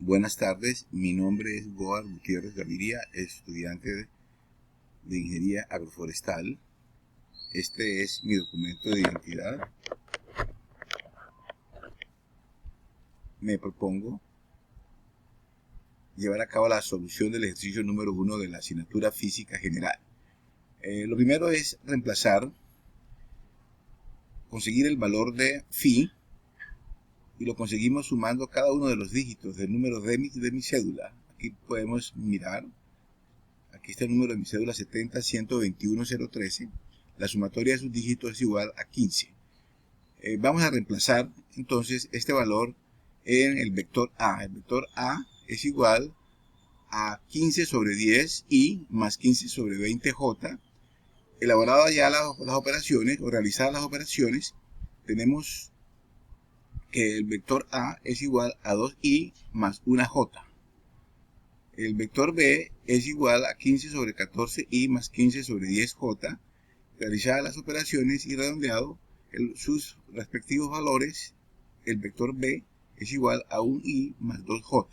Buenas tardes, mi nombre es Goar Gutiérrez Gaviria, estudiante de Ingeniería Agroforestal. Este es mi documento de identidad. Me propongo llevar a cabo la solución del ejercicio número 1 de la asignatura Física General. Lo primero es conseguir el valor de phi, y lo conseguimos sumando cada uno de los dígitos del número de mi cédula. Aquí podemos mirar, aquí está el número de mi cédula 70-121-013. La sumatoria de sus dígitos es igual a 15. Vamos a reemplazar entonces este valor en el vector A. El vector A es igual a 15 sobre 10 y más 15 sobre 20j. Elaboradas ya las operaciones o realizadas las operaciones, tenemos que el vector A es igual a 2i más 1j. El vector B es igual a 15 sobre 14i más 15 sobre 10j. Realizadas las operaciones y redondeado sus respectivos valores, el vector B es igual a 1i más 2j.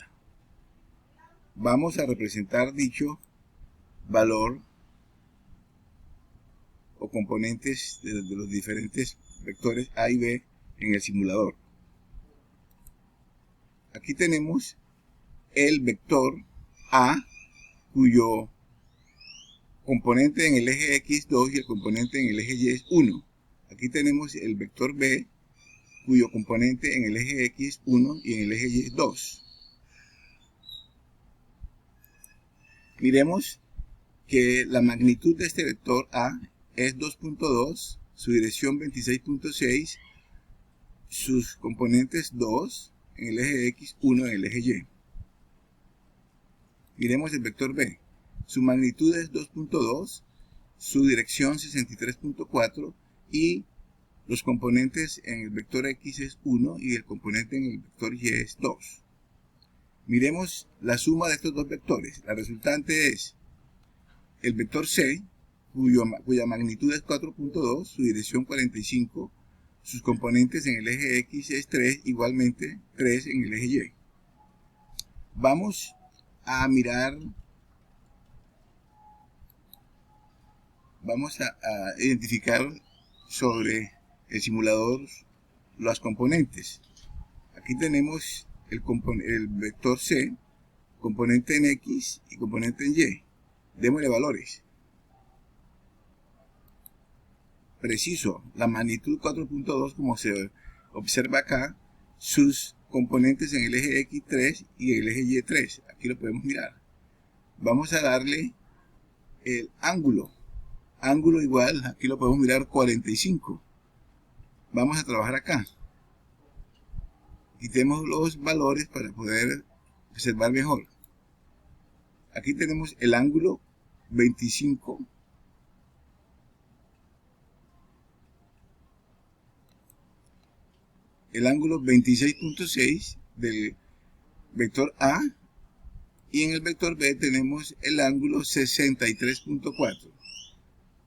Vamos a representar dicho valor o componentes de los diferentes vectores A y B en el simulador. Aquí tenemos el vector A, cuyo componente en el eje X es 2 y el componente en el eje Y es 1. Aquí tenemos el vector B, cuyo componente en el eje X es 1 y en el eje Y es 2. Miremos que la magnitud de este vector A es 2.2, su dirección 26.6, sus componentes 2 en el eje X, 1 en el eje Y. Miremos el vector B. Su magnitud es 2.2, su dirección 63.4 y los componentes en el vector X es 1 y el componente en el vector Y es 2. Miremos la suma de estos dos vectores. La resultante es el vector C, cuya magnitud es 4.2, su dirección 45, sus componentes en el eje X es 3, igualmente 3 en el eje Y. Vamos a mirar, vamos a identificar sobre el simulador las componentes. Aquí tenemos el vector C, componente en X y componente en Y. Démosle valores. Preciso, la magnitud 4.2, como se observa acá, sus componentes en el eje X 3 y en el eje Y 3. Aquí lo podemos mirar. Vamos a darle el ángulo. Ángulo igual, aquí lo podemos mirar, 45. Vamos a trabajar acá. Quitemos los valores para poder observar mejor. Aquí tenemos el ángulo 25. El ángulo 26.6 del vector A, y en el vector B tenemos el ángulo 63.4.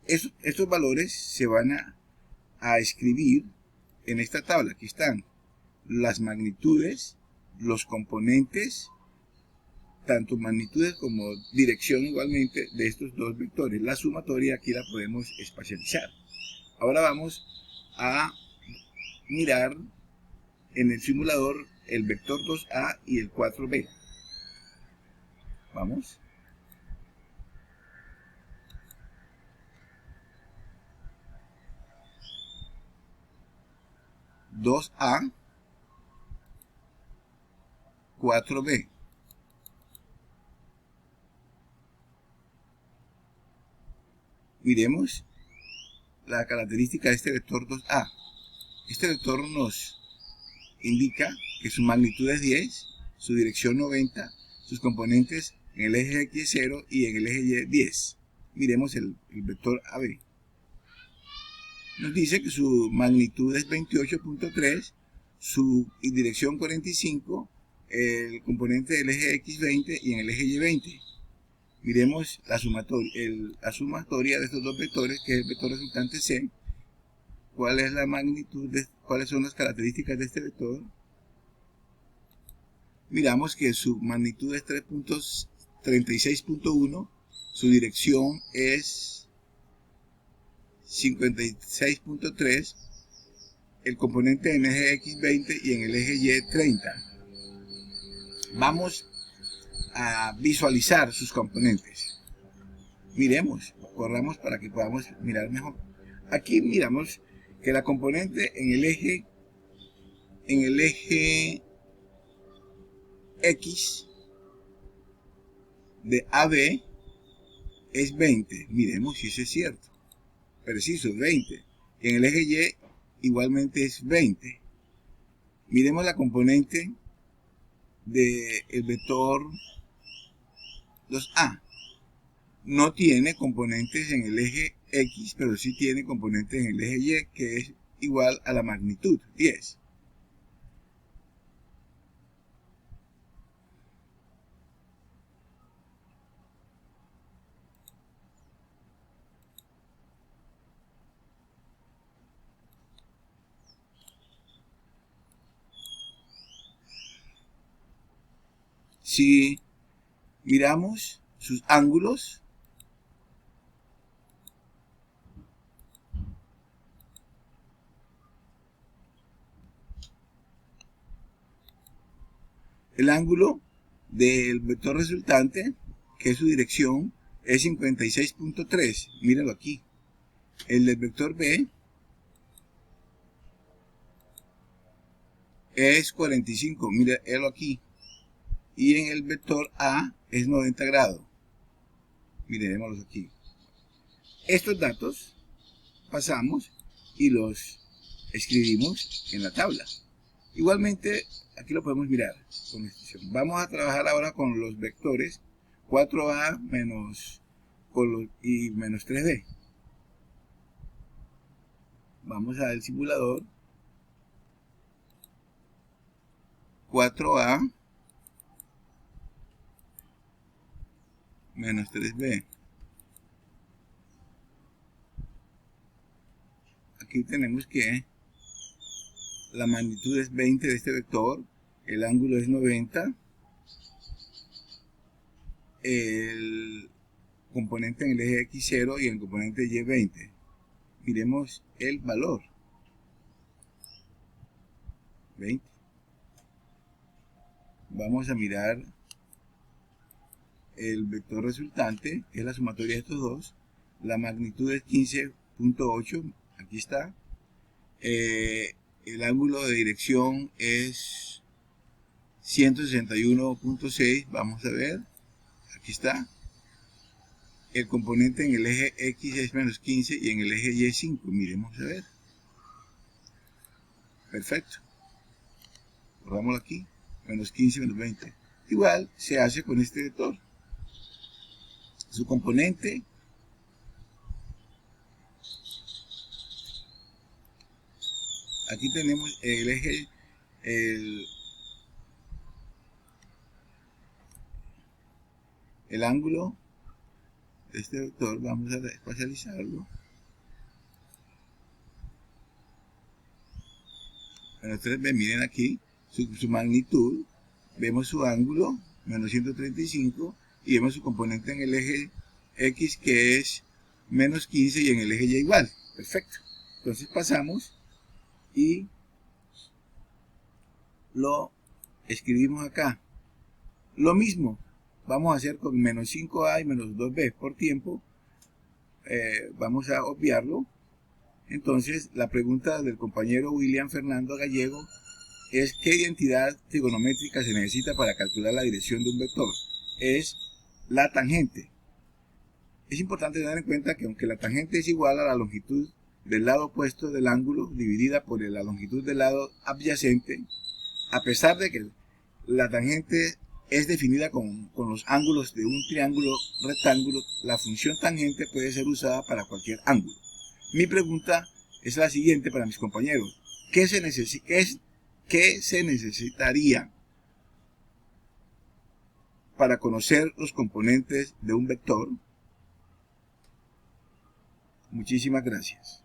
Estos valores se van a escribir en esta tabla. Aquí están las magnitudes, los componentes, tanto magnitudes como dirección igualmente de estos dos vectores. La sumatoria aquí la podemos espacializar. Ahora vamos a mirar en el simulador el vector 2A y el 4B. Vamos. (2A) 4B. Miremos la característica de este vector 2A. Este vector nos indica que su magnitud es 10, su dirección 90, sus componentes en el eje X 0 y en el eje Y 10. Miremos el vector AB. Nos dice que su magnitud es 28.3, su dirección 45, el componente del eje X 20 y en el eje Y 20. Miremos la sumatoria de estos dos vectores, que es el vector resultante C. ¿Cuál es la magnitud? ¿Cuáles son las características de este vector? miramos que su magnitud es 36.1, su dirección es 56.3, el componente en el eje X 20 y en el eje Y 30. Vamos a visualizar sus componentes. Miremos, corramos para que podamos mirar mejor. Aquí miramos que la componente en el eje X de AB es 20. Miremos si eso es cierto. Preciso, 20. En el eje Y igualmente es 20. Miremos la componente del vector 2A. No tiene componentes en el eje X, pero sí tiene componentes en el eje Y, que es igual a la magnitud, 10. Si miramos sus ángulos, el ángulo del vector resultante, que es su dirección, es 56.3. Míralo aquí. El del vector B es 45. Míralo aquí. Y en el vector A es 90 grados. Miremoslos aquí. Estos datos pasamos y los escribimos en la tabla. Igualmente, aquí lo podemos mirar con extensión. Vamos a trabajar ahora con los vectores 4A y menos 3B. Vamos al simulador. 4A menos 3B. Aquí tenemos que la magnitud es 20 de este vector, el ángulo es 90, el componente en el eje X0 y el componente Y20. Miremos el valor. 20. Vamos a mirar el vector resultante, que es la sumatoria de estos dos. La magnitud es 15.8, aquí está. El ángulo de dirección es 161.6, vamos a ver, aquí está. El componente en el eje X es menos 15 y en el eje Y 5, miremos a ver. Perfecto. Borrámoslo aquí, menos 15, menos 20. Igual se hace con este vector. Su componente aquí tenemos el eje, el ángulo de este vector. Vamos a espacializarlo. Menos 3B, miren aquí su magnitud, vemos su ángulo, menos 135, y vemos su componente en el eje X, que es menos 15, y en el eje Y igual. Perfecto. Entonces pasamos y lo escribimos acá. Lo mismo vamos a hacer con menos 5A y menos 2B por tiempo. Vamos a obviarlo. Entonces, la pregunta del compañero William Fernando Gallego es: ¿qué identidad trigonométrica se necesita para calcular la dirección de un vector? Es la tangente. Es importante tener en cuenta que aunque la tangente es igual a la longitud del lado opuesto del ángulo dividida por la longitud del lado adyacente, a pesar de que la tangente es definida con los ángulos de un triángulo rectángulo, la función tangente puede ser usada para cualquier ángulo. Mi pregunta es la siguiente para mis compañeros: ¿qué se necesitaría para conocer los componentes de un vector? Muchísimas gracias.